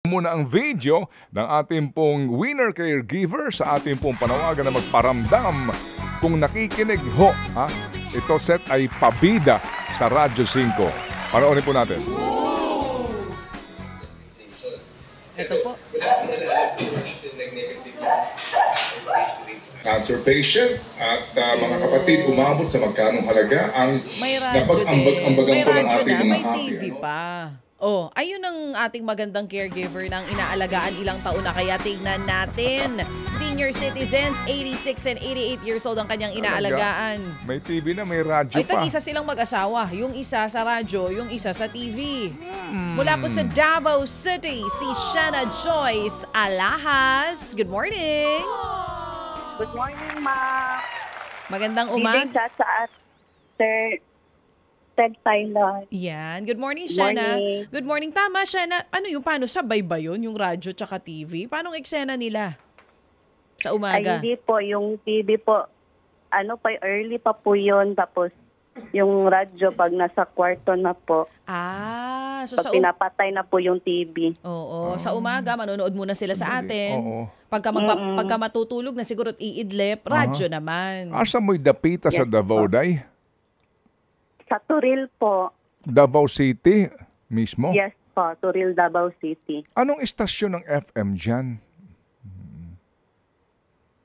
Muna ang video ng ating pong winner caregiver sa ating pong panawagan na magparamdam kung nakikinig ho. Ito set ay pabida sa Radyo 5. Panoorin po natin. Ito po. Cancer patient at mga kapatid, umabot sa magkanong halaga ang may radyo din. May radyo na, may TV happy, pa. Oh, ayun ang ating magandang caregiver ng inaalagaan ilang taon na, kaya tingnan natin. Senior citizens, 86 and 88 years old ang kanyang inaalagaan. May TV na, may radyo pa. Ay, tag-isa silang mag-asawa. Yung isa sa radyo, yung isa sa TV. Mula po sa Davao City, si Shanna Joyce Alahas. Good morning! Good morning, Ma. Magandang umaga. Sa Sir Ted Thailand. Yan. Good morning, Shanna. Good morning. Tama, Shanna. Ano yung paano? Sabay ba yun? Yung radyo tsaka TV? Paano ang eksena nila sa umaga? Ay, hindi po. Yung TV po, early pa po yun. Tapos, yung radyo pag nasa kwarto na po. So pag pinapatay na po yung TV. Oo. Sa umaga, manonood muna sila sa atin. Oo. Pagka matutulog na siguro at iidlip, radyo naman. Asa mo'y dapita sa Davao, Day? Sa Turil po. Davao City mismo? Yes po, Turil, Davao City. Anong istasyon ng FM dyan?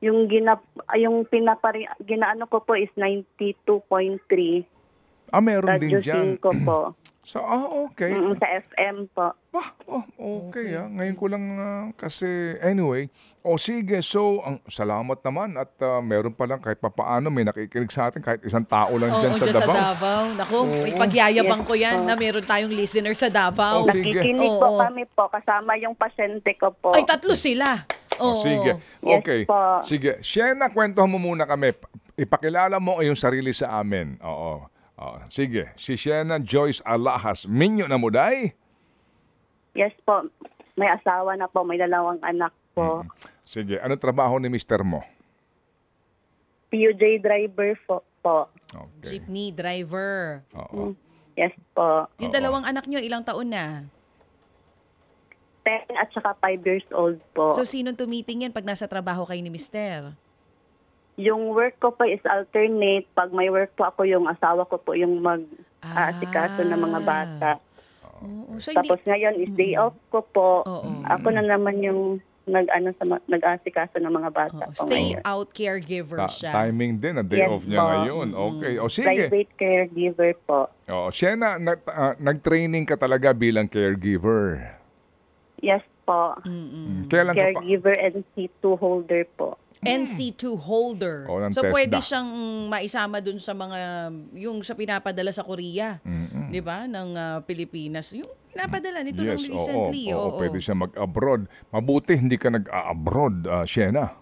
Yung ginaano ko po is 92.3. Meron din Radyo dyan. 5 po. So, okay. Sa FM po. Okay. Ngayon ko lang kasi, anyway. Sige. So, salamat naman at meron pa lang kahit papaano may nakikinig sa atin kahit isang tao lang dyan sa Davao. Sa Davao. Naku, ipagyayabang ko yan na meron tayong listener sa Davao. Nakikinig po kami po kasama yung pasyente ko po. Ay, 3 sila. Sige. Okay. Yes po. Sige. Shanna, kwentuhan mo muna kami. Ipakilala mo yung sarili sa amin. Oo. Sige. Si Shanna Joyce Alahas. Minyo na mo, Day? Yes po. May asawa na po. May 2 anak po. Sige. Ano trabaho ni mister mo? PUJ driver po. Okay. Jeepney driver. Oo. Yes po. Yung 2 anak nyo, ilang taon na? 10 at saka 5 years old po. So, sinong tumitingin pag nasa trabaho kayo ni mister? Yung work ko po is alternate. Pag may work po ako, yung asawa ko po yung mag-aasikaso ng mga bata. So tapos ngayon is day off ko po. Ako na naman yung nag-aasikaso ng mga bata. Stay out caregiver siya. Timing din, ang day off niya ngayon. Okay. Sige. Private caregiver po. Shanna, nag-training ka talaga bilang caregiver. Yes po. Kailan Caregiver NC2 holder po. NC2 holder. So TESDA. pwede siyang maisama dun sa mga, yung sa pinapadala sa Korea. Di ba? Ng Pilipinas. Yung pinapadala nito lang recently. Oo, pwede siya mag-abroad. Mabuti hindi ka nag-abroad, Shanna.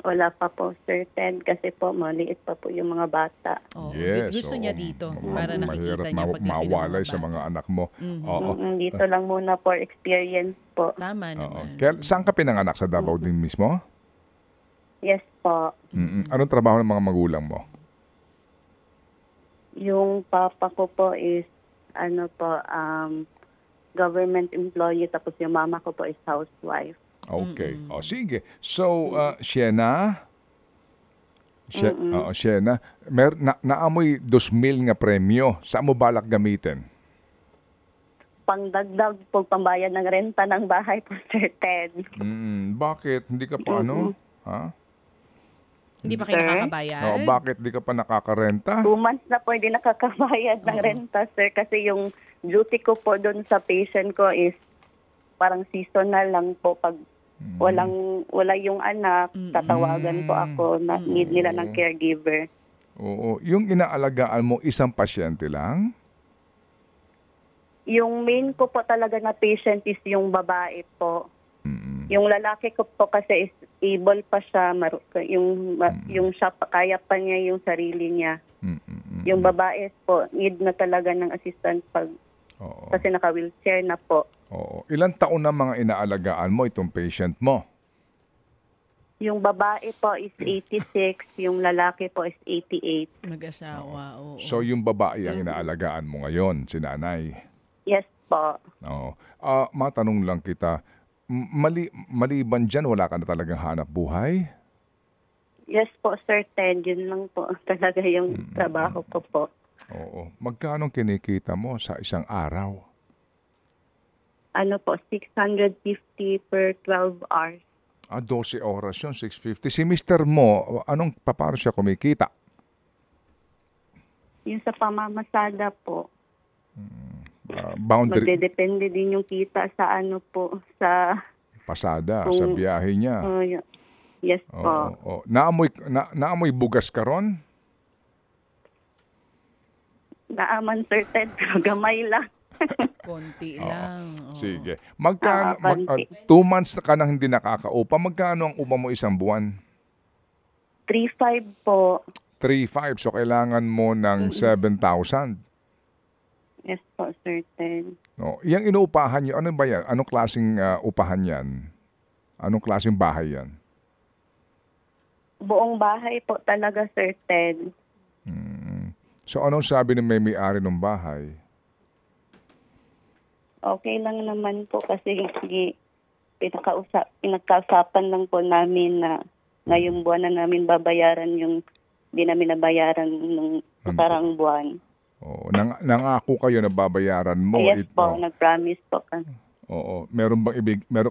Wala pa po, Sir Ted, kasi po maliit pa po yung mga bata. Yes. Gusto niya dito para nakikita niya pag mawalay sa mga anak mo. Dito lang muna for experience po. Tama naman. Saan ka pinanganak? Sa Davao din mismo? Yes po. Anong trabaho ng mga magulang mo? Yung papa ko po is government employee, tapos yung mama ko po is housewife. Okay. Sige. So, Shanna, naamoy 2,000 nga premyo. Saan mo balak gamitin? Pangdagdag po, pambayad ng renta ng bahay po, Sir Ted. Bakit? Hindi ka pa Hindi pa kayo nakakabayad? Bakit hindi ka pa nakakarenta? 2 months na po hindi nakakabayad ng renta, sir. Kasi yung duty ko po doon sa patient ko is parang seasonal lang po. Pag wala yung anak, tatawagan po ako na need nila ng caregiver. Oo. Yung inaalagaan mo, isang pasyente lang? Yung main ko po talaga na patient is yung babae po. Yung lalaki ko po kasi is able pa siya, yung siya, kaya pa niya yung sarili niya. Yung babae po, need na talaga ng assistant kasi naka-wheelchair na po. Ilang taon na mga inaalagaan mo itong patient mo? Yung babae po is 86, yung lalaki po is 88. Mag-asawa, oo. So yung babae ang inaalagaan mo ngayon, si nanay? Yes po. Oo. Matanong lang kita, maliban dyan, wala ka na talagang hanap buhay? Yes po, Sir Ted. Yun lang po talaga yung trabaho ko po. Oo. Magkano kinikita mo sa isang araw? Ano po, 650 per 12 hours. 12 oras yun, 650. Si Mr. mo, paano siya kumikita? Yung sa pamamasada po. Boundary Magdedepende din yung kita sa ano po, sa... pasada, sa biyahe niya. Yes po. Oo. Naamoy bugas ka ron? Naaman, Sir Ted. Gamay lang. Konti lang. Oo. Sige. Magkano, konti. 2 months ka nang hindi nakakaupa. Magkano ang upa mo isang buwan? 3,500 po. 3,500. So, kailangan mo ng 7,000. Yes po, Sir Ted. No, yung inuupahan nyo, ano ba yan? Anong klaseng upahan yan? Anong klaseng bahay yan? Buong bahay po talaga, Sir Ted. So, anong sabi ng may-ari ng bahay? Okay lang naman po kasi pinagkausapan lang po namin na ngayong buwan na namin babayaran yung di namin nabayaran nung nakarang buwan. Oo, nangako kayo na babayaran mo Yes ito. po, nag-promise po. Oo, meron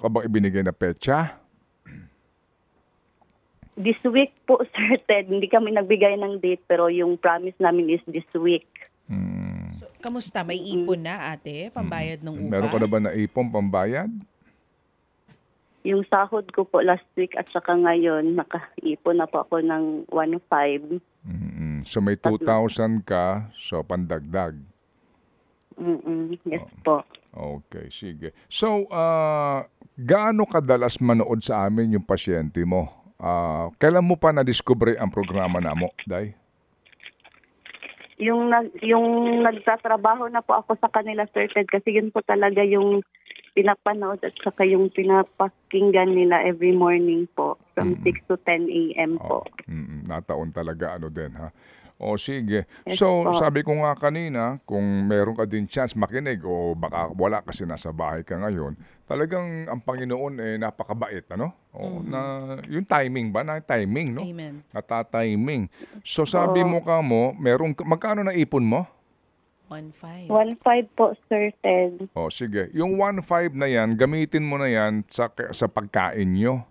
ka bang ibinigay na petsa? This week po, Sir Ted, hindi kami nagbigay ng date pero yung promise namin is this week. So, kamusta? May ipon na, ate? Pambayad ng upa? Meron ka na ba na ipon pambayad? Yung sahod ko po last week at saka ngayon, nakaipon na po ako ng 1,500. So may 2,000 ka, so pandagdag. Yes po. Okay, sige. So, gaano kadalas manood sa amin yung pasyente mo? Kailan mo pa na-discover ang programa na mo, Day? Yung nagtatrabaho na po ako sa kanila, Sir Ted, kasi yun po talaga yung pinapanood at saka yung pinapakinggan nila every morning po from 6 to 10 a.m. po. Nataon talaga din, ha? O sige. Yes, So, po. sabi ko nga kanina, kung meron ka din chance makinig o baka wala kasi nasa bahay ka ngayon, talagang ang Panginoon napakabait, ano? O, na, yung timing ba? Na timing, no? Amen. Natatiming. So, sabi mo magkano na ipon mo? 1,500. 1,500 po, Sir Ted. O, sige. Yung 1,500 na yan, gamitin mo na yan sa pagkain nyo.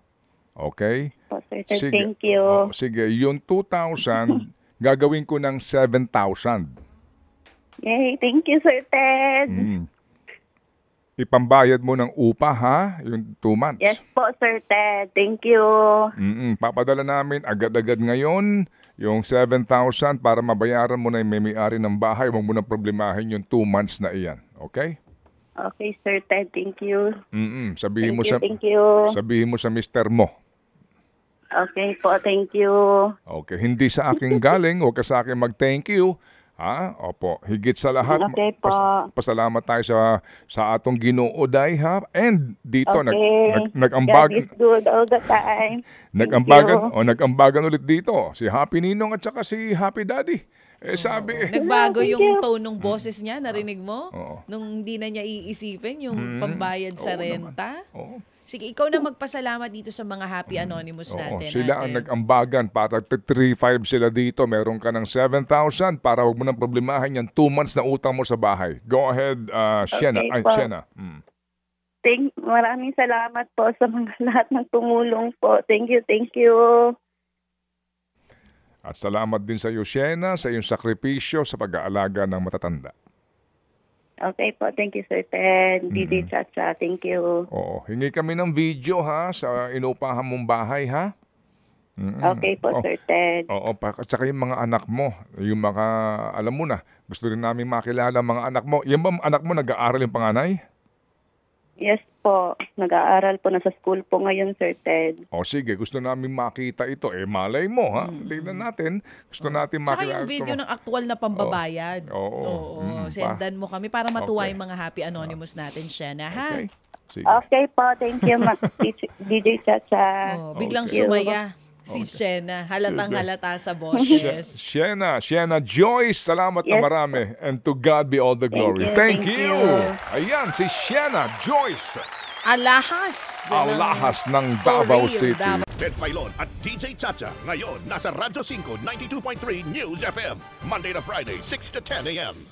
Okay? Po, Sir Ted, Sige. thank you. O, sige. Yung 2,000, gagawin ko ng 7,000. Yay, thank you, Sir Ted. Ipambayad mo ng upa, ha? Yung 2 months. Yes po, Sir Ted. Thank you. Papadala namin agad-agad ngayon yung 7,000 para mabayaran mo na yung may-ari ng bahay. Huwag mo na problemahin yung 2 months na iyan. Okay? Okay, Sir Ted. Thank you. Sabihin Thank you. Sabihin mo sa mister mo. Okay po, thank you. Okay, hindi sa akin galing. Huwag ka sa akin mag-thank you. Ha? Opo, higit sa lahat. Okay po. Pasalamat tayo sa atong Ginoo, Day, ha? And dito, Okay. nag-ambag. God is good all the time. Nag-ambagan ulit dito. Si Happy Ninong at saka si Happy Daddy. Sabi, Nagbago yung tone ng boses niya, narinig mo? Oo. Nung hindi na niya iisipin yung pambayad sa renta. Oo. Sige, ikaw na magpasalamat dito sa mga Happy Anonymous natin. Sila ang ate. nag-ambagan para 3,500 sila dito. Meron ka ng 7,000 para huwag mo nang problemahin yung 2 months na utang mo sa bahay. Go ahead, Shena. Okay po. Shena. Maraming salamat po sa mga lahat ng tumulong po. Thank you, thank you. At salamat din sa iyo, Shena, sa iyong sakripisyo sa pag-aalaga ng matatanda. Okay po, thank you, Sir Ted. DJ Chacha, thank you. Oo, hingi kami ng video, ha, sa inuupahan mong bahay, ha? Okay po, Sir Ted. Oo, at saka yung mga anak mo, yung mga, alam mo na, gusto rin namin makilala ang mga anak mo. Yung ba anak mo nag-aaral yung panganay? Yes po, nag-aaral po, nasa school po ngayon, Sir Ted. O sige, gusto namin makita ito. Malay mo, ha? Tignan natin. Gusto natin Tsaka makilala. yung video ng aktual na pambabayad. Oo. Sendan mo kami para matuwa Okay. yung mga Happy Anonymous natin, Shena, ha? Okay. Sige. Okay po, thank you, DJ Chacha. Biglang Thank you. sumaya. Si Shena, halatang Sige. halata sa boses. Shena Joyce, salamat na Yes, marami. And to God be all the glory. Thank you. Ayan, si Shena Joyce. Alahas. Alahas ng Davao Toril, City. Davao. Ted Filon at DJ Chacha. Ngayon, nasa Radyo 5, 92.3 News FM. Monday to Friday, 6 to 10 a.m.